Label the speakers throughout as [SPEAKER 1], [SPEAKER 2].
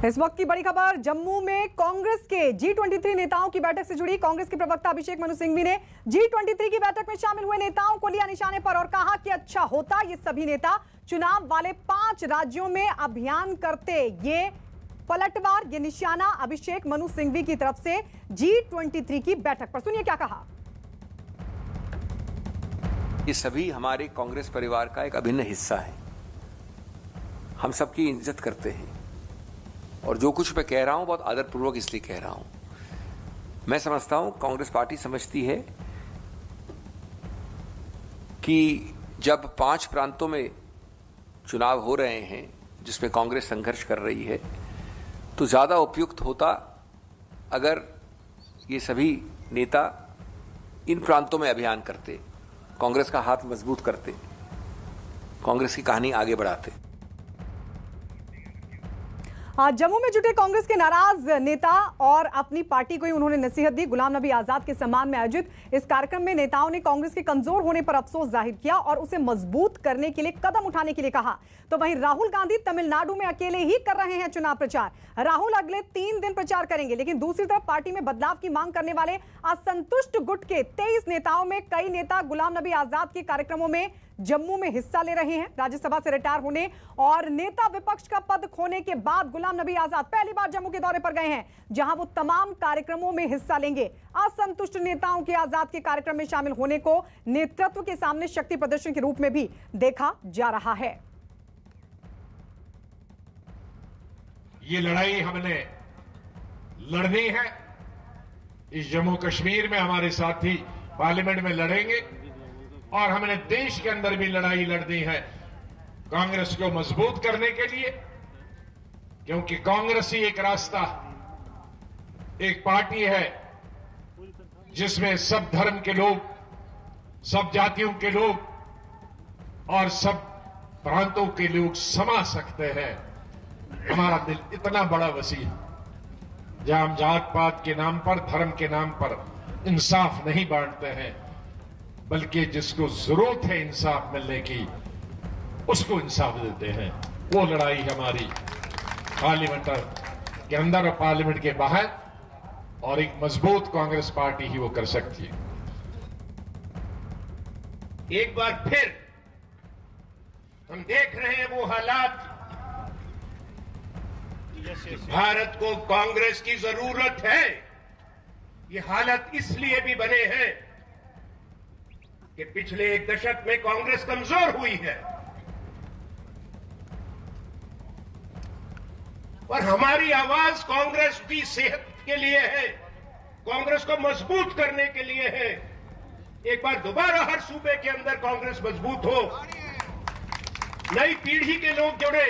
[SPEAKER 1] इस वक्त की बड़ी खबर जम्मू में कांग्रेस के G23 नेताओं की बैठक से जुड़ी। कांग्रेस के प्रवक्ता अभिषेक मनु सिंघवी ने G23 की बैठक में शामिल हुए नेताओं को लिया निशाने पर और कहा कि अच्छा होता ये सभी नेता चुनाव वाले 5 राज्यों में अभियान करते। ये पलटवार, ये निशाना अभिषेक मनु सिंघवी की तरफ से G23 की बैठक पर। सुनिए क्या कहा।
[SPEAKER 2] ये सभी हमारे कांग्रेस परिवार का एक अभिन्न हिस्सा है। हम सबकी इज्जत करते हैं और जो कुछ मैं कह रहा हूं बहुत आदरपूर्वक इसलिए कह रहा हूं। मैं समझता हूं कांग्रेस पार्टी समझती है कि जब 5 प्रांतों में चुनाव हो रहे हैं जिसमें कांग्रेस संघर्ष कर रही है तो ज्यादा उपयुक्त होता अगर ये सभी नेता इन प्रांतों में अभियान करते, कांग्रेस का हाथ मजबूत करते, कांग्रेस की कहानी आगे बढ़ाते।
[SPEAKER 1] जम्मू में जुटे कांग्रेस के नाराज नेता और अपनी पार्टी को ही उन्होंने नसीहत दी। गुलाम नबी आजाद के सम्मान में आयोजित इस कार्यक्रम में नेताओं ने कांग्रेस के कमजोर होने पर अफसोस जाहिर किया और उसे मजबूत करने के लिए कदम उठाने के लिए कहा। तो वहीं राहुल गांधी तमिलनाडु में अकेले ही कर रहे हैं चुनाव प्रचार। राहुल अगले 3 दिन प्रचार करेंगे, लेकिन दूसरी तरफ पार्टी में बदलाव की मांग करने वाले असंतुष्ट गुट के 23 नेताओं में कई नेता गुलाम नबी आजाद के कार्यक्रमों में जम्मू में हिस्सा ले रहे हैं। राज्यसभा से रिटायर होने और नेता विपक्ष का पद खोने के बाद गुलाम नबी आजाद पहली बार जम्मू के दौरे पर गए हैं, जहां वो तमाम कार्यक्रमों में हिस्सा लेंगे। असंतुष्ट नेताओं के आजाद के कार्यक्रम में शामिल होने को नेतृत्व के सामने शक्ति प्रदर्शन के रूप में भी देखा जा रहा है।
[SPEAKER 3] ये लड़ाई हमने लड़नी है। इस जम्मू कश्मीर में हमारे साथी पार्लियामेंट में लड़ेंगे और हमने देश के अंदर भी लड़ाई लड़नी है कांग्रेस को मजबूत करने के लिए, क्योंकि कांग्रेस ही एक रास्ता, एक पार्टी है जिसमें सब धर्म के लोग, सब जातियों के लोग और सब प्रांतों के लोग समा सकते हैं। हमारा दिल इतना बड़ा वसी है जहां हम जात पात के नाम पर, धर्म के नाम पर इंसाफ नहीं बांटते हैं, बल्कि जिसको जरूरत है इंसाफ मिलने की उसको इंसाफ देते हैं। वो लड़ाई हमारी पार्लियामेंट के अंदर और पार्लियामेंट के बाहर, और एक मजबूत कांग्रेस पार्टी ही वो कर सकती है।
[SPEAKER 4] एक बार फिर हम देख रहे हैं वो हालात। भारत को कांग्रेस की जरूरत है। ये हालत इसलिए भी बने हैं कि पिछले 1 दशक में कांग्रेस कमजोर हुई है और हमारी आवाज कांग्रेस की सेहत के लिए है, कांग्रेस को मजबूत करने के लिए है। एक बार दोबारा हर सूबे के अंदर कांग्रेस मजबूत हो, नई पीढ़ी के लोग जुड़े।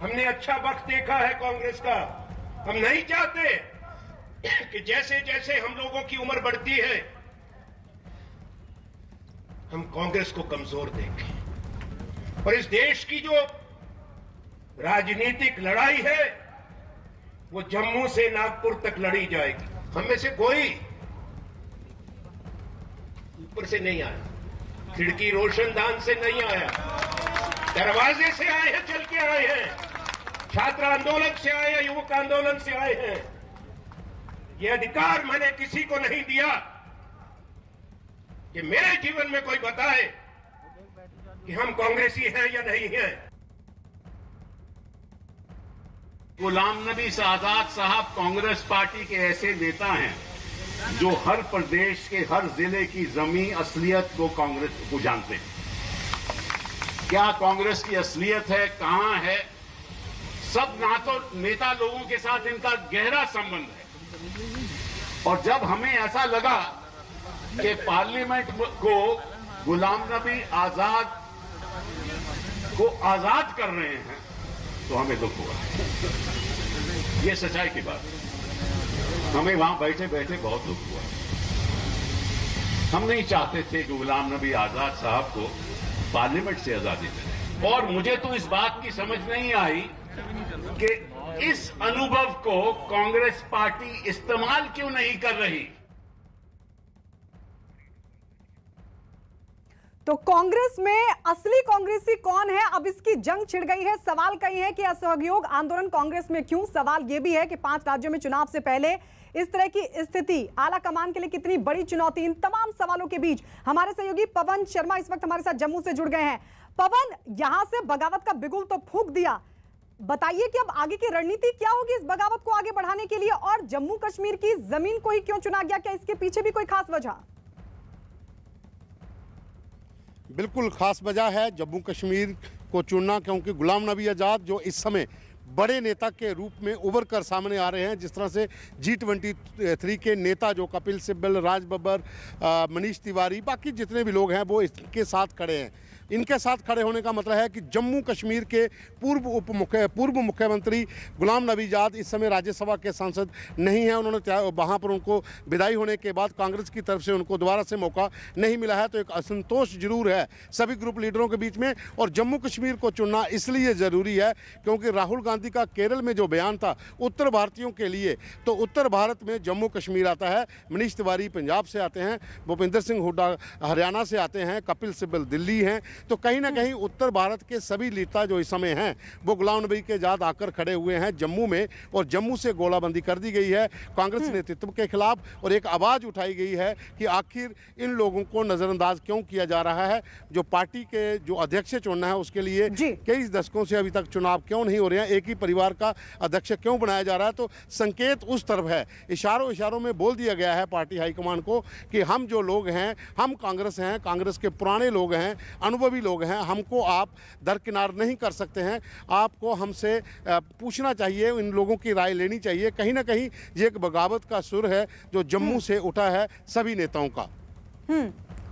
[SPEAKER 4] हमने अच्छा वक्त देखा है कांग्रेस का। हम नहीं चाहते कि जैसे जैसे हम लोगों की उम्र बढ़ती है हम कांग्रेस को कमजोर देखें। और इस देश की जो राजनीतिक लड़ाई है वो जम्मू से नागपुर तक लड़ी जाएगी। हम में से कोई ऊपर से नहीं आया, खिड़की रोशनदान से नहीं आया, दरवाजे से आए हैं, चल के आए हैं, छात्र आंदोलन से आए हैं, युवक आंदोलन से आए हैं। यह अधिकार मैंने किसी को नहीं दिया कि मेरे जीवन में कोई बताए कि हम कांग्रेसी हैं या नहीं हैं।
[SPEAKER 5] गुलाम नबी आजाद साहब कांग्रेस पार्टी के ऐसे नेता हैं जो हर प्रदेश के हर जिले की जमीनी असलियत को कांग्रेस को जानते हैं। क्या कांग्रेस की असलियत है, कहां है, सब नेता लोगों के साथ इनका गहरा संबंध है। और जब हमें ऐसा लगा कि पार्लियामेंट को गुलाम नबी आजाद को आजाद कर रहे हैं तो हमें दुख हुआ। ये सच्चाई की बात है। हमें वहां बैठे बैठे बहुत दुख हुआ। हम नहीं चाहते थे कि गुलाम नबी आजाद साहब को पार्लियामेंट से आजादी मिले। और मुझे तो इस बात की समझ नहीं आई कि इस अनुभव को कांग्रेस पार्टी इस्तेमाल क्यों नहीं कर रही।
[SPEAKER 1] तो कांग्रेस में असली कांग्रेसी कौन है, अब इसकी जंग छिड़ गई है। सवाल कई है कि असहयोग आंदोलन कांग्रेस में क्यों। सवाल यह भी है कि 5 राज्यों में चुनाव से पहले इस तरह की स्थिति आला कमान के लिए कितनी बड़ी चुनौती। इन तमाम सवालों के बीच हमारे सहयोगी पवन शर्मा इस वक्त हमारे साथ जम्मू से जुड़ गए हैं। पवन, यहां से बगावत का बिगुल तो फूंक दिया, बताइए कि अब आगे की रणनीति क्या होगी इस बगावत को आगे बढ़ाने के लिए, और जम्मू कश्मीर की जमीन को ही क्यों चुना गया, क्या इसके पीछे भी कोई खास वजह?
[SPEAKER 6] बिल्कुल खास वजह है जम्मू कश्मीर को चुनना, क्योंकि गुलाम नबी आज़ाद जो इस समय बड़े नेता के रूप में उभर कर सामने आ रहे हैं, जिस तरह से G23 के नेता जो कपिल सिब्बल, राज बब्बर, मनीष तिवारी, बाकी जितने भी लोग हैं वो इसके साथ खड़े हैं। इनके साथ खड़े होने का मतलब है कि जम्मू कश्मीर के पूर्व मुख्यमंत्री गुलाम नबी आज़ाद इस समय राज्यसभा के सांसद नहीं हैं। उन्होंने वहाँ पर उनको विदाई होने के बाद कांग्रेस की तरफ से उनको दोबारा से मौका नहीं मिला है, तो एक असंतोष जरूर है सभी ग्रुप लीडरों के बीच में। और जम्मू कश्मीर को चुनना इसलिए ज़रूरी है क्योंकि राहुल गांधी का केरल में जो बयान था उत्तर भारतीयों के लिए, तो उत्तर भारत में जम्मू कश्मीर आता है। मनीष तिवारी पंजाब से आते हैं, भूपिंदर सिंह हुड्डा हरियाणा से आते हैं, कपिल सिब्बल दिल्ली हैं। तो कहीं ना कहीं उत्तर भारत के सभी नेता जो इस समय हैं वो गुलाम नबी के आज़ाद आकर खड़े हुए हैं जम्मू में, और जम्मू से गोलाबंदी कर दी गई है कांग्रेस नेतृत्व के खिलाफ, और एक आवाज़ उठाई गई है कि आखिर इन लोगों को नज़रअंदाज क्यों किया जा रहा है। जो पार्टी के जो अध्यक्ष चुनना है उसके लिए कई दशकों से अभी तक चुनाव क्यों नहीं हो रहे हैं, एक ही परिवार का अध्यक्ष क्यों बनाया जा रहा है। तो संकेत उस तरफ है, इशारों में बोल दिया गया है पार्टी हाईकमान को कि हम जो लोग हैं, हम कांग्रेस हैं, कांग्रेस के पुराने लोग हैं, अनुभवी लोग हैं, हमको आप दरकिनार नहीं कर सकते हैं, आपको हमसे पूछना चाहिए, इन लोगों की राय लेनी चाहिए। कहीं ना कहीं ये एक बगावत का सुर है जो जम्मू से उठा है सभी नेताओं का।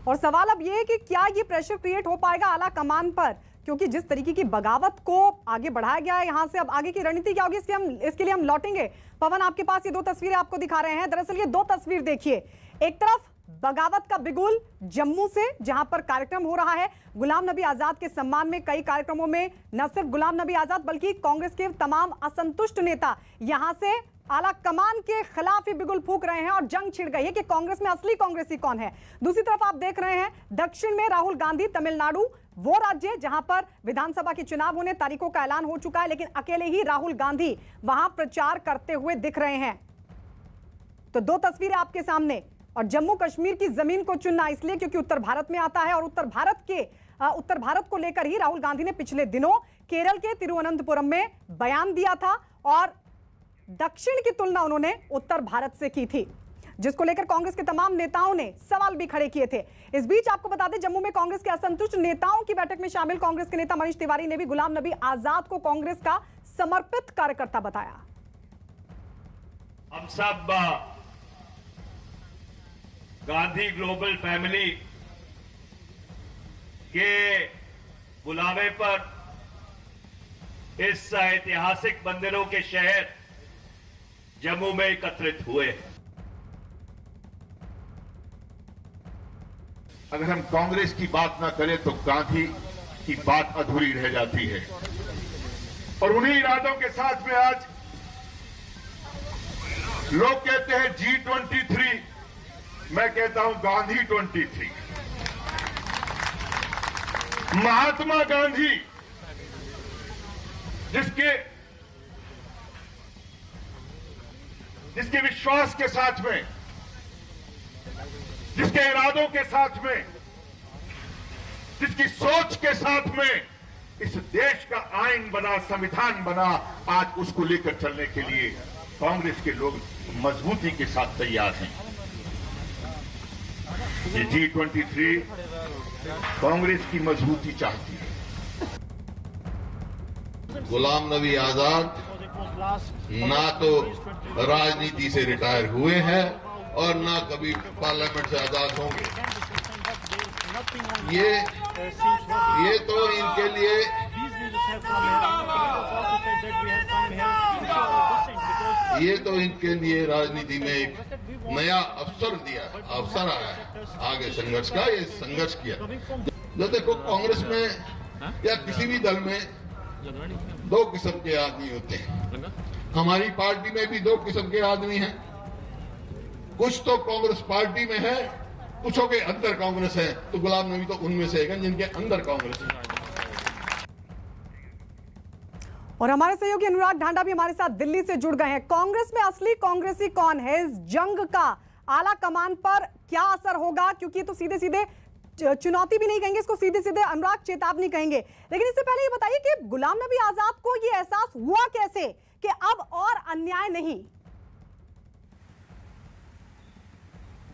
[SPEAKER 1] और सवाल अब ये है कि क्या ये प्रेशर क्रिएट हो पाएगा आला कमान पर, क्योंकि जिस तरीके की बगावत को आगे बढ़ाया गया है, यहां से अब आगे की रणनीति क्या होगी इसके लिए हम लौटेंगे। पवन, आपके पास ये 2 तस्वीरें आपको दिखा रहे हैं। दरअसल ये 2 तस्वीर देखिए, एक तरफ बगावत का बिगुल जम्मू से जहां पर कार्यक्रम हो रहा है गुलाम नबी आजाद के सम्मान में। कई कार्यक्रमों में न सिर्फ गुलाम नबी आजाद बल्कि कांग्रेस के तमाम असंतुष्ट नेता यहां से आला कमान के खिलाफ ही बिगुल फूंक रहे हैं, और जंग छिड़ गई है कि कांग्रेस में असली कांग्रेसी कौन है। दूसरी तरफ आप देख रहे हैं दक्षिण में राहुल गांधी, तमिलनाडु वो राज्य जहां पर विधानसभा के चुनाव होने, तारीखों का ऐलान हो चुका है, लेकिन अकेले ही राहुल गांधी वहां प्रचार करते हुए दिख रहे हैं। तो 2 तस्वीरें आपके सामने। और जम्मू कश्मीर की जमीन को चुनना इसलिए क्योंकि उत्तर भारत में आता है, और उत्तर भारत को लेकर ही राहुल गांधी ने पिछले दिनों केरल के तिरुवनंतपुरम में बयान दिया था, और दक्षिण की तुलना उन्होंने उत्तर भारत से की थी, जिसको लेकर कांग्रेस के तमाम नेताओं ने सवाल भी खड़े किए थे। इस बीच आपको बता दें, जम्मू में कांग्रेस के असंतुष्ट नेताओं की बैठक में शामिल कांग्रेस के नेता मनीष तिवारी ने भी गुलाम नबी आजाद को कांग्रेस का समर्पित कार्यकर्ता बताया।
[SPEAKER 4] हम सब गांधी ग्लोबल फैमिली के बुलावे पर इस ऐतिहासिक बंदरों के शहर जम्मू में एकत्रित हुए।
[SPEAKER 5] अगर हम कांग्रेस की बात ना करें तो गांधी की बात अधूरी रह जाती है,
[SPEAKER 4] और उन्हीं इरादों के साथ में आज लोग कहते हैं G23, मैं कहता हूं गांधी 23। महात्मा गांधी जिसके विश्वास के साथ में, जिसके इरादों के साथ में, जिसकी सोच के साथ में इस देश का आईन बना, संविधान बना, आज उसको लेकर चलने के लिए कांग्रेस के लोग मजबूती के साथ तैयार हैं। ये G23 कांग्रेस की मजबूती चाहती है।
[SPEAKER 7] गुलाम नबी आजाद ना तो राजनीति से रिटायर हुए हैं और ना कभी पार्लियामेंट से आजाद होंगे। ये तो इनके लिए राजनीति में एक नया अवसर आया है आगे संघर्ष का। ये संघर्ष किया जो देखो, कांग्रेस में या किसी भी दल में 2 किस्म के आदमी होते हैं। हमारी पार्टी में भी 2 किस्म के आदमी हैं। कुछ तो कांग्रेस पार्टी में है पूछोगे अंदर कांग्रेस है तो गुलाम नबी तो उनमें से एक है जिनके अंदर कांग्रेस है।
[SPEAKER 1] और हमारे सहयोगी अनुराग ढांडा भी हमारे साथ दिल्ली से जुड़ गए हैं। कांग्रेस में असली कांग्रेसी कौन है? इस जंग का आला कमान पर क्या असर होगा? क्योंकि ये तो सीधे सीधे चुनौती भी नहीं कहेंगे, इसको सीधे सीधे अनुराग चेतावनी कहेंगे। लेकिन इससे पहले ये बताइए कि गुलाम नबी आजाद को ये एहसास हुआ कैसे कि अब और अन्याय नहीं?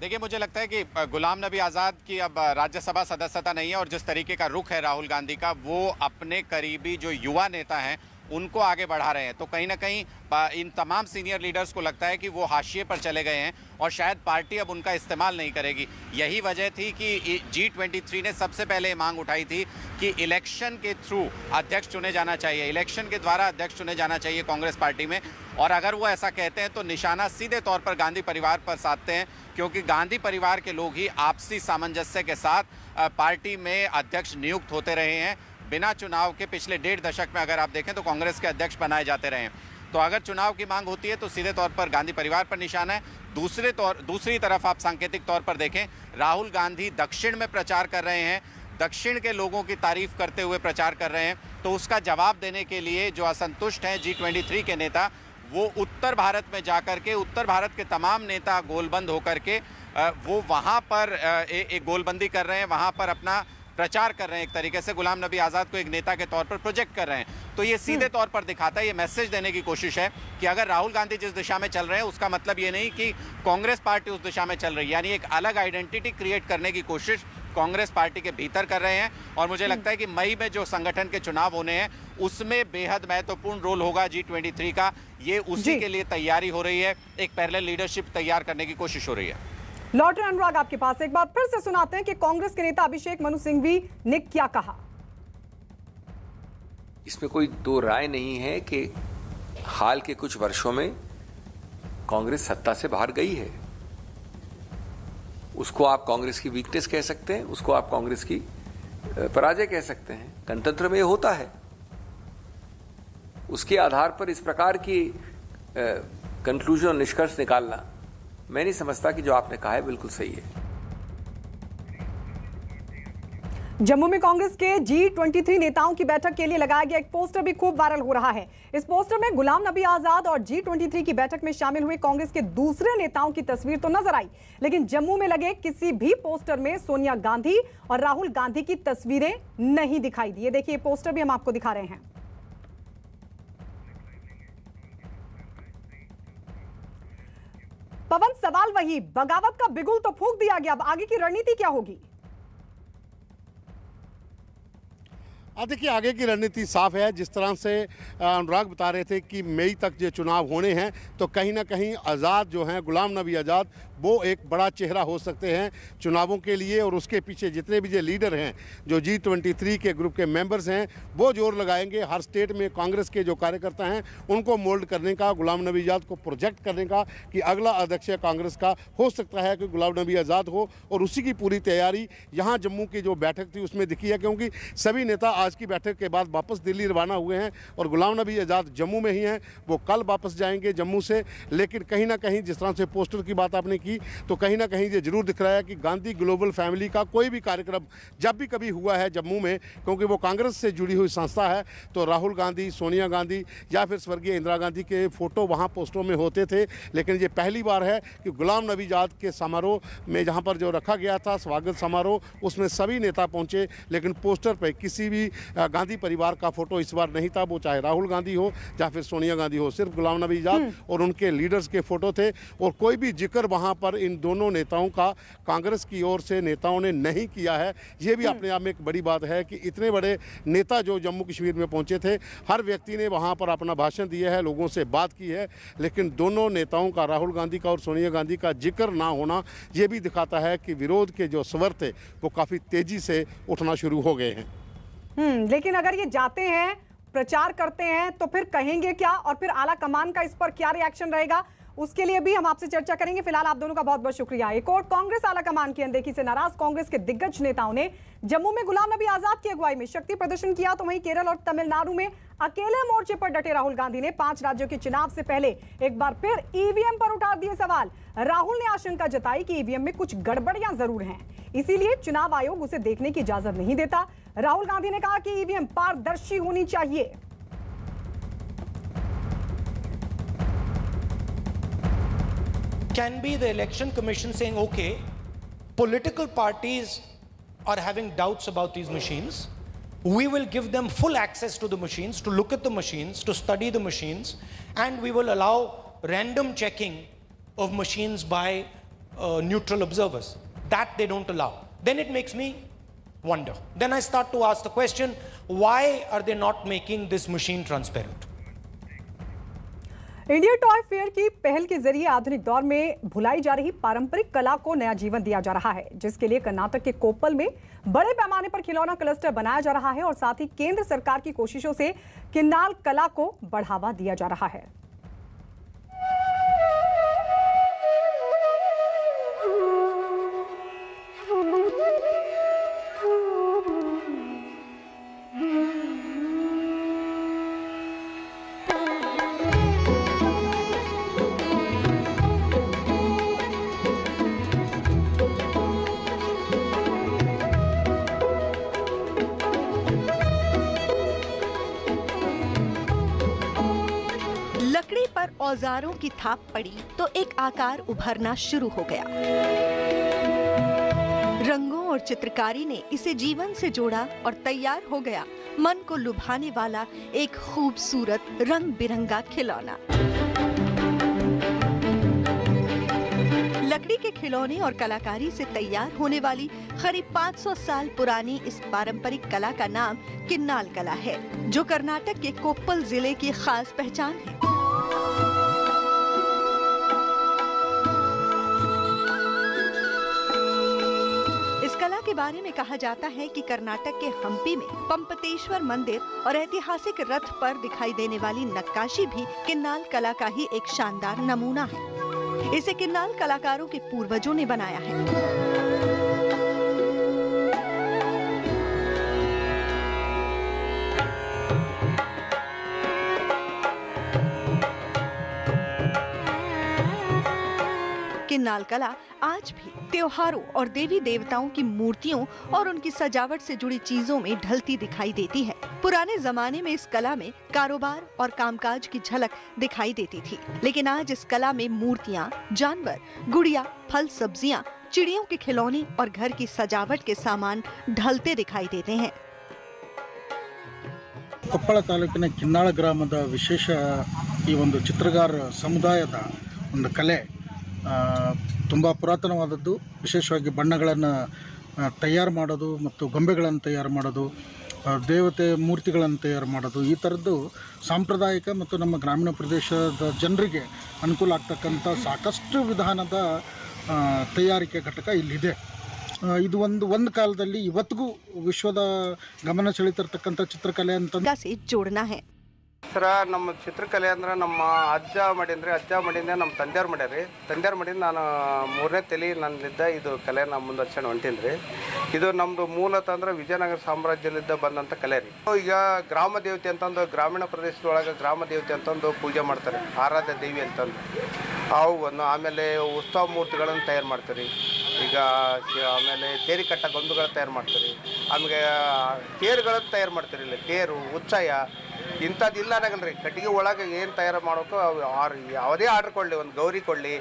[SPEAKER 8] देखिए, मुझे लगता है कि गुलाम नबी आज़ाद की अब राज्यसभा सदस्यता नहीं है और जिस तरीके का रुख है राहुल गांधी का, वो अपने करीबी जो युवा नेता हैं उनको आगे बढ़ा रहे हैं। तो कहीं ना कहीं इन तमाम सीनियर लीडर्स को लगता है कि वो हाशिए पर चले गए हैं और शायद पार्टी अब उनका इस्तेमाल नहीं करेगी। यही वजह थी कि G23 ने सबसे पहले मांग उठाई थी कि इलेक्शन के थ्रू अध्यक्ष चुने जाना चाहिए, इलेक्शन के द्वारा अध्यक्ष चुने जाना चाहिए कांग्रेस पार्टी में। और अगर वो ऐसा कहते हैं तो निशाना सीधे तौर पर गांधी परिवार पर साधते हैं, क्योंकि गांधी परिवार के लोग ही आपसी सामंजस्य के साथ पार्टी में अध्यक्ष नियुक्त होते रहे हैं। बिना चुनाव के पिछले 1.5 दशक में अगर आप देखें तो कांग्रेस के अध्यक्ष बनाए जाते रहे हैं। तो अगर चुनाव की मांग होती है तो सीधे तौर पर गांधी परिवार पर निशाना है। दूसरी तरफ आप सांकेतिक तौर पर देखें, राहुल गांधी दक्षिण में प्रचार कर रहे हैं, दक्षिण के लोगों की तारीफ करते हुए प्रचार कर रहे हैं। तो उसका जवाब देने के लिए जो असंतुष्ट हैं G23 के नेता, वो उत्तर भारत में जाकर के उत्तर भारत के तमाम नेता गोलबंद होकर के वो वहाँ पर एक गोलबंदी कर रहे हैं, वहाँ पर अपना प्रचार कर रहे हैं। एक तरीके से गुलाम नबी आज़ाद को एक नेता के तौर पर प्रोजेक्ट कर रहे हैं। तो ये सीधे तौर पर दिखाता है, ये मैसेज देने की कोशिश है कि अगर राहुल गांधी जिस दिशा में चल रहे हैं उसका मतलब ये नहीं कि कांग्रेस पार्टी उस दिशा में चल रही है। यानी एक अलग आइडेंटिटी क्रिएट करने की कोशिश कांग्रेस पार्टी के भीतर कर रहे हैं। और मुझे लगता है कि मई में जो संगठन के चुनाव होने हैं उसमें बेहद महत्वपूर्ण रोल होगा G23 का। ये उसी के लिए तैयारी हो रही है, एक पैरेलल लीडरशिप तैयार करने की कोशिश हो रही है।
[SPEAKER 1] लौट रहे अनुराग आपके पास, एक बार फिर से सुनाते हैं कि कांग्रेस के नेता अभिषेक मनु सिंघवी ने क्या कहा।
[SPEAKER 2] इसमें कोई दो राय नहीं है कि हाल के कुछ वर्षों में कांग्रेस सत्ता से बाहर गई है। उसको आप कांग्रेस की वीकनेस कह सकते हैं, उसको आप कांग्रेस की पराजय कह सकते हैं। गणतंत्र में ये होता है। उसके आधार पर इस प्रकार की कंक्लूजन और निष्कर्ष निकालना, मैं नहीं समझता कि जो आपने कहा है बिल्कुल सही है।
[SPEAKER 1] जम्मू में कांग्रेस के G23 नेताओं की बैठक के लिए लगाया गया एक पोस्टर भी खूब वायरल हो रहा है। इस पोस्टर में गुलाम नबी आजाद और G23 की बैठक में शामिल हुए कांग्रेस के दूसरे नेताओं की तस्वीर तो नजर आई, लेकिन जम्मू में लगे किसी भी पोस्टर में सोनिया गांधी और राहुल गांधी की तस्वीरें नहीं दिखाई दी। देखिए पोस्टर भी हम आपको दिखा रहे हैं। पवन, सवाल वही, बगावत का बिगुल तो फूंक दिया गया, अब आगे की रणनीति क्या होगी?
[SPEAKER 6] देखिए, आगे की रणनीति साफ है। जिस तरह से अनुराग बता रहे थे कि मई तक जो चुनाव होने हैं, तो कहीं ना कहीं आज़ाद जो हैं, गुलाम नबी आज़ाद, वो एक बड़ा चेहरा हो सकते हैं चुनावों के लिए। और उसके पीछे जितने भी जो लीडर हैं, जो G23 के ग्रुप के मेंबर्स हैं, वो जोर लगाएंगे हर स्टेट में कांग्रेस के जो कार्यकर्ता हैं उनको मोल्ड करने का, गुलाम नबी आज़ाद को प्रोजेक्ट करने का कि अगला अध्यक्ष कांग्रेस का हो सकता है कि गुलाम नबी आज़ाद हो। और उसी की पूरी तैयारी यहाँ जम्मू की जो बैठक थी उसमें दिखी है, क्योंकि सभी नेता आज की बैठक के बाद वापस दिल्ली रवाना हुए हैं और गुलाम नबी आज़ाद जम्मू में ही हैं। वो कल वापस जाएंगे जम्मू से। लेकिन कहीं ना कहीं जिस तरह से पोस्टर की बात आपने की, तो कहीं ना कहीं ये जरूर दिख रहा है कि गांधी ग्लोबल फैमिली का कोई भी कार्यक्रम जब भी कभी हुआ है जम्मू में, क्योंकि वो कांग्रेस से जुड़ी हुई संस्था है, तो राहुल गांधी, सोनिया गांधी या फिर स्वर्गीय इंदिरा गांधी के फोटो वहाँ पोस्टरों में होते थे। लेकिन ये पहली बार है कि गुलाम नबी आज़ाद के समारोह में जहाँ पर जो रखा गया था स्वागत समारोह, उसमें सभी नेता पहुँचे, लेकिन पोस्टर पर किसी भी गांधी परिवार का फोटो इस बार नहीं था। वो चाहे राहुल गांधी हो या फिर सोनिया गांधी हो, सिर्फ गुलाम नबी आज़ाद और उनके लीडर्स के फोटो थे। और कोई भी जिक्र वहां पर इन दोनों नेताओं का कांग्रेस की ओर से नेताओं ने नहीं किया है। ये भी अपने आप में एक बड़ी बात है कि इतने बड़े नेता जो जम्मू कश्मीर में पहुंचे थे, हर व्यक्ति ने वहां पर अपना भाषण दिया है, लोगों से बात की है, लेकिन दोनों नेताओं का, राहुल गांधी का और सोनिया गांधी का जिक्र ना होना, ये भी दिखाता है कि विरोध के जो स्वर थे वो काफ़ी तेजी से उठना शुरू हो गए हैं।
[SPEAKER 1] लेकिन अगर ये जाते हैं, प्रचार करते हैं, तो फिर कहेंगे क्या और फिर आला कमान का इस पर क्या रिएक्शन रहेगा, उसके लिए भी हम आपसे चर्चा करेंगे। फिलहाल आप दोनों का बहुत बहुत शुक्रिया। एक और कांग्रेस आलाकमान की अनदेखी से नाराज कांग्रेस के दिग्गज नेताओं ने जम्मू में गुलाम नबी आजाद की अगुवाई में शक्ति प्रदर्शन किया, तो वहीं केरल और तमिलनाडु में अकेले मोर्चे पर डटे राहुल गांधी ने 5 राज्यों के चुनाव से पहले एक बार फिर ईवीएम पर उठा दिए सवाल। राहुल ने आशंका जताई कि ईवीएम में कुछ गड़बड़ियां जरूर हैं, इसीलिए चुनाव आयोग उसे देखने की इजाजत नहीं देता। राहुल गांधी ने कहा कि ईवीएम पारदर्शी होनी चाहिए।
[SPEAKER 9] Can be the election commission saying, okay, political parties are having doubts about these machines. We will give them full access to the machines, to look at the machines, to study the machines, and we will allow random checking of machines by neutral observers. That they don't allow. Then it makes me wonder. Then I start to ask the question, why are they not making this machine transparent?
[SPEAKER 1] India toy fair की पहल के जरिए आधुनिक दौर में भुलाई जा रही पारंपरिक कला को नया जीवन दिया जा रहा है, जिसके लिए कर्नाटक के कोप्पल में बड़े पैमाने पर खिलौना क्लस्टर बनाया जा रहा है और साथ ही केंद्र सरकार की कोशिशों से किन्नाल कला को बढ़ावा दिया जा रहा है।
[SPEAKER 10] लकड़ी पर औजारों की थाप पड़ी तो एक आकार उभरना शुरू हो गया। रंगों और चित्रकारी ने इसे जीवन से जोड़ा और तैयार हो गया मन को लुभाने वाला एक खूबसूरत रंग बिरंगा खिलौना। लकड़ी के खिलौने और कलाकारी से तैयार होने वाली करीब 500 साल पुरानी इस पारंपरिक कला का नाम किन्नाल कला है, जो कर्नाटक के कोप्पल जिले की खास पहचान है। इस कला के बारे में कहा जाता है कि कर्नाटक के हम्पी में पंपतेश्वर मंदिर और ऐतिहासिक रथ पर दिखाई देने वाली नक्काशी भी किन्नाल कला का ही एक शानदार नमूना है। इसे किन्नाल कलाकारों के पूर्वजों ने बनाया है। किन्नाल कला आज भी त्योहारों और देवी देवताओं की मूर्तियों और उनकी सजावट से जुड़ी चीजों में ढलती दिखाई देती है। पुराने जमाने में इस कला में कारोबार और कामकाज की झलक दिखाई देती थी, लेकिन आज इस कला में मूर्तियां, जानवर, गुड़िया, फल, सब्जियां, चिड़ियों के खिलौने और घर की सजावट के सामान ढलते दिखाई देते हैं।
[SPEAKER 11] ಕೊಪ್ಪಳ ತಾಲೂಕಿನ ಕಿನ್ನಾಳ ಗ್ರಾಮದ ವಿಶೇಷ ಈ ಒಂದು ಚಿತ್ರಗಾರ ಸಮುದಾಯದ ಒಂದು ಕಲೆ ತುಂಬ ಪುರಾತನವಾದದ್ದು. ವಿಶೇಷವಾಗಿ ಬಣ್ಣಗಳನ್ನು ತಯಾರು ಮಾಡೋದು ಮತ್ತು ಗೊಂಬೆಗಳನ್ನು ತಯಾರು ಮಾಡೋದು, ದೇವತೆ ಮೂರ್ತಿಗಳನ್ನು ತಯಾರು ಮಾಡೋದು, ಈ ಥರದ್ದು ಸಾಂಪ್ರದಾಯಿಕ ಮತ್ತು ನಮ್ಮ ಗ್ರಾಮೀಣ ಪ್ರದೇಶದ ಜನರಿಗೆ ಅನುಕೂಲ ಆಗ್ತಕ್ಕಂಥ ಸಾಕಷ್ಟು ವಿಧಾನದ ತಯಾರಿಕೆ ಘಟಕ ಇಲ್ಲಿದೆ. ಇದು ಒಂದು ಕಾಲದಲ್ಲಿ ಇವತ್ತಿಗೂ ವಿಶ್ವದ ಗಮನ ಸೆಳೀತಿರ್ತಕ್ಕಂಥ ಚಿತ್ರಕಲೆ ಅಂತ
[SPEAKER 10] ಜೋಡನಾ है।
[SPEAKER 12] ನಮ್ಮ ಚಿತ್ರಕಲೆ ಅಂದ್ರೆ ನಮ್ಮ ಅಜ್ಜ ಮಾಡಿಂದ ನಮ್ಮ ತಂದೆಯವ್ರು ಮಾಡ್ಯಾರಿ. ತಂದೆಯವ್ರು ಮಾಡಿಂದ ನಾನು 3ನೇ ತಲೆ ನನ್ನಿದ್ದ ಇದು ಕಲೆನ ಮುಂದುವರ್ಸ್ಕೊಂಡು ಹೊಂಟೀನಿ ರೀ. ಇದು ನಮ್ಮದು ಮೂಲತಃ ಅಂದ್ರೆ ವಿಜಯನಗರ ಸಾಮ್ರಾಜ್ಯದಿಂದ ಬಂದಂಥ ಕಲೆ ರೀ. ಈಗ ಗ್ರಾಮ ದೇವತೆ ಅಂತಂದು ಗ್ರಾಮೀಣ ಪ್ರದೇಶದೊಳಗೆ ಗ್ರಾಮ ದೇವತೆ ಅಂತಂದು ಪೂಜೆ ಮಾಡ್ತಾರೆ, ಆರಾಧ್ಯ ದೇವಿ ಅಂತಂದು. ಅವನ್ನು ಆಮೇಲೆ ಉತ್ಸವ ಮೂರ್ತಿಗಳನ್ನು ತಯಾರು ಮಾಡ್ತಾರೆ. ಈಗ ಆಮೇಲೆ ತೇರಿ ಕಟ್ಟ ಗೊಂಬೆಗಳು ತಯಾರು ಮಾಡ್ತಾರೆ. ಆಮೇಲೆ ತೇರುಗಳನ್ನು ತಯಾರು ಮಾಡ್ತಾರೆ. ಇಲ್ಲಿ ತೇರು, ಉತ್ಸವ ಇಂಥದ್ದು ಇಲ್ಲ ಅನ್ನಗಲ್ರಿ. ಕಟ್ಟಿಗೆ ಒಳಗೆ ಏನು ತಯಾರು ಮಾಡೋಕ್ಕೂ ಯಾವುದೇ ಆರ್ಡರ್ ಕೊಡಲಿ, ಒಂದು ಗೌರಿ ಕೊಡಲಿ।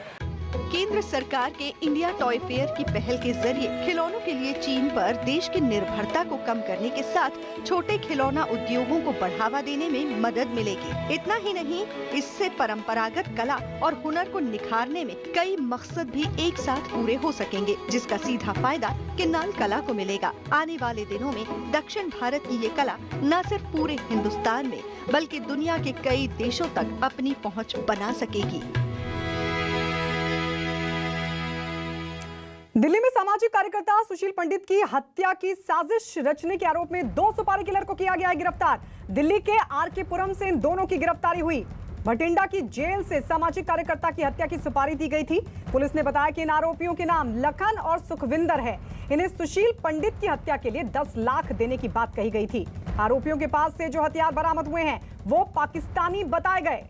[SPEAKER 10] केंद्र सरकार के इंडिया टॉय फेयर की पहल के जरिए खिलौनों के लिए चीन पर देश की निर्भरता को कम करने के साथ छोटे खिलौना उद्योगों को बढ़ावा देने में मदद मिलेगी। इतना ही नहीं, इससे परंपरागत कला और हुनर को निखारने में कई मकसद भी एक साथ पूरे हो सकेंगे, जिसका सीधा फायदा किन्नाल कला को मिलेगा। आने वाले दिनों में दक्षिण भारत की ये कला न सिर्फ पूरे हिंदुस्तान में बल्कि दुनिया के कई देशों तक अपनी पहुँच बना सकेगी।
[SPEAKER 1] दिल्ली में सामाजिक कार्यकर्ता सुशील पंडित की हत्या की साजिश रचने के आरोप में 2 सुपारी किलर को किया गया है गिरफ्तार। दिल्ली के आरके पुरम से इन दोनों की गिरफ्तारी हुई। भटिंडा की जेल से सामाजिक कार्यकर्ता की हत्या की सुपारी दी गई थी। पुलिस ने बताया कि इन आरोपियों के नाम लखन और सुखविंदर है। इन्हें सुशील पंडित की हत्या के लिए 10 लाख देने की बात कही गई थी। आरोपियों के पास से जो हथियार बरामद हुए हैं वो पाकिस्तानी बताए गए।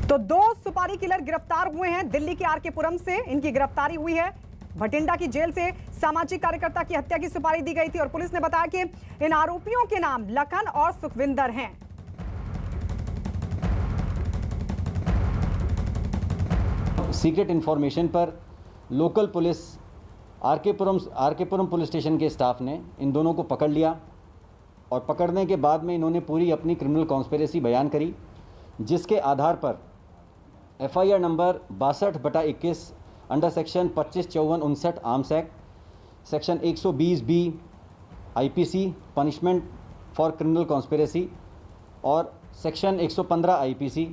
[SPEAKER 1] तो 2 सुपारी किलर गिरफ्तार हुए हैं। दिल्ली के आरके पुरम से इनकी गिरफ्तारी हुई है। भटिंडा की जेल से सामाजिक कार्यकर्ता की हत्या की सुपारी दी गई थी और पुलिस ने बताया कि इन आरोपियों के नाम लखन और सुखविंदर हैं।
[SPEAKER 13] सीक्रेट इंफॉर्मेशन पर local police RK Puram police station के स्टाफ ने इन दोनों को पकड़ लिया और पकड़ने के बाद में इन्होंने पूरी अपनी क्रिमिनल कॉन्स्पिरेसी बयान करी, जिसके आधार पर FIR number 62/21 under section 2554-59 arms act, section 120B IPC punishment for criminal conspiracy और section 115 IPC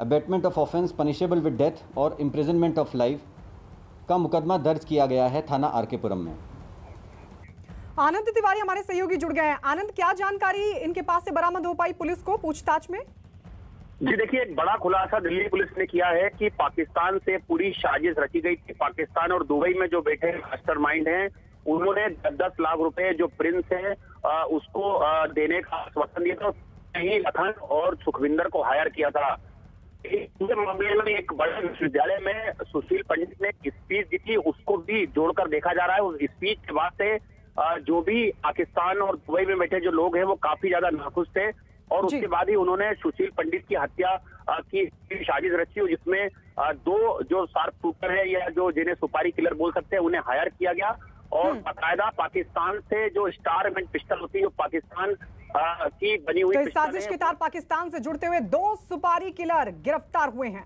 [SPEAKER 13] abetment of offence punishable with death और इम्प्रिजनमेंट ऑफ लाइफ का मुकदमा दर्ज किया गया है थाना आरकेपुरम में।
[SPEAKER 1] आनंद तिवारी हमारे सहयोगी जुड़ गए हैं। आनंद, क्या जानकारी इनके पास से बरामद हो पाई पुलिस को पूछताछ में?
[SPEAKER 14] जी देखिए, एक बड़ा खुलासा दिल्ली पुलिस ने किया है कि पाकिस्तान से पूरी साजिश रची गई थी। पाकिस्तान और दुबई में जो बैठे मास्टरमाइंड हैं, उन्होंने 10-10 लाख रुपए जो प्रिंस है उसको देने का आश्वासन दिया था। कहीं लखन और सुखविंदर को हायर किया था। पूरे मामले में एक बड़े विश्वविद्यालय में सुशील पंडित ने स्पीच दी थी, उसको भी जोड़कर देखा जा रहा है। उस स्पीच के बाद से जो भी पाकिस्तान और दुबई में बैठे जो लोग हैं वो काफी ज्यादा नाखुश थे और उसके बाद ही उन्होंने सुशील पंडित की हत्या की साजिश रची, जिसमें 2 जो शार्प शूटर है या जो जिन्हें सुपारी किलर बोल सकते हैं उन्हें हायर किया गया और बाकायदा पाकिस्तान से जो स्टारमेंट पिस्टल होती है, जो पाकिस्तान की बनी हुई
[SPEAKER 1] तो इस साजिश के तहत पाकिस्तान से जुड़ते हुए 2 सुपारी किलर गिरफ्तार हुए हैं।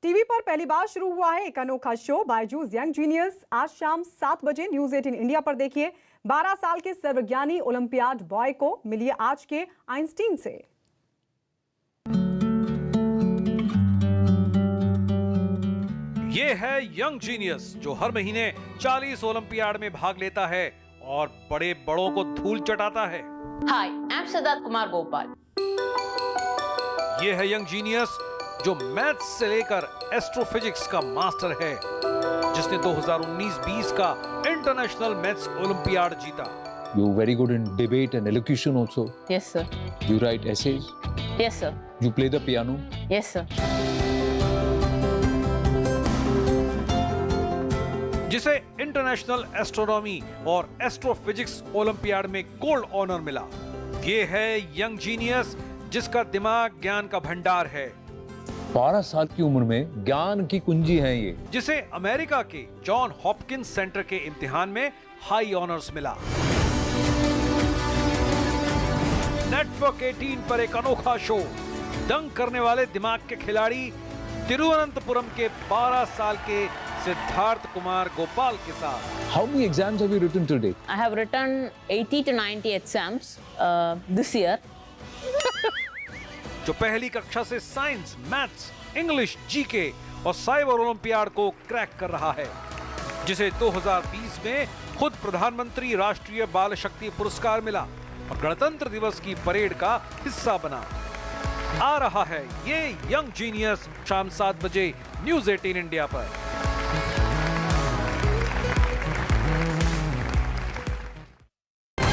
[SPEAKER 1] टीवी पर पहली बार शुरू हुआ है एक अनोखा शो बायजूस यंग जीनियस। आज शाम 7 बजे न्यूज 18 इंडिया पर देखिए। 12 साल के सर्वज्ञानी ओलंपियाड बॉय को मिलिए आज के आइंस्टीन से।
[SPEAKER 15] ये है यंग जीनियस जो हर महीने 40 ओलंपियाड में भाग लेता है और बड़े बड़ों को धूल चटाता है।
[SPEAKER 16] हाय, आई एम सिद्धार्थ कुमार गोपाल।
[SPEAKER 15] ये है यंग जीनियस जो मैथ्स से लेकर एस्ट्रोफिजिक्स का मास्टर है, जिसने 2019-20 का इंटरनेशनल मैथ्स ओलंपियाड जीता।
[SPEAKER 17] You very good in debate and elocution also.
[SPEAKER 16] Yes sir.
[SPEAKER 17] You write essays.
[SPEAKER 16] Yes sir.
[SPEAKER 17] You play the piano.
[SPEAKER 16] Yes sir.
[SPEAKER 15] जिसे इंटरनेशनल एस्ट्रोनॉमी और एस्ट्रोफिजिक्स ओलंपियाड में गोल्ड ऑनर मिला। ये है यंग जीनियस जिसका दिमाग ज्ञान का भंडार है।
[SPEAKER 17] 12 साल की उम्र में ज्ञान की कुंजी है ये,
[SPEAKER 15] जिसे अमेरिका के जॉन हॉपकिंस सेंटर के इम्तिहान में हाई ऑनर्स मिला। नेटवर्क 18 पर एक अनोखा शो, दंग करने वाले दिमाग के खिलाड़ी तिरुवनंतपुरम के 12 साल के सिद्धार्थ कुमार गोपाल के साथ।
[SPEAKER 17] How many exams have you written till date?
[SPEAKER 16] I have written 80 to 90 exams this year.
[SPEAKER 15] जो पहली कक्षा से साइंस, मैथ्स, इंग्लिश, जीके और साइबर ओलंपियाड को क्रैक कर रहा है, जिसे 2020 में खुद प्रधानमंत्री राष्ट्रीय बाल शक्ति पुरस्कार मिला और गणतंत्र दिवस की परेड का हिस्सा बना। आ रहा है ये यंग जीनियस शाम 7 बजे न्यूज 18 इंडिया पर।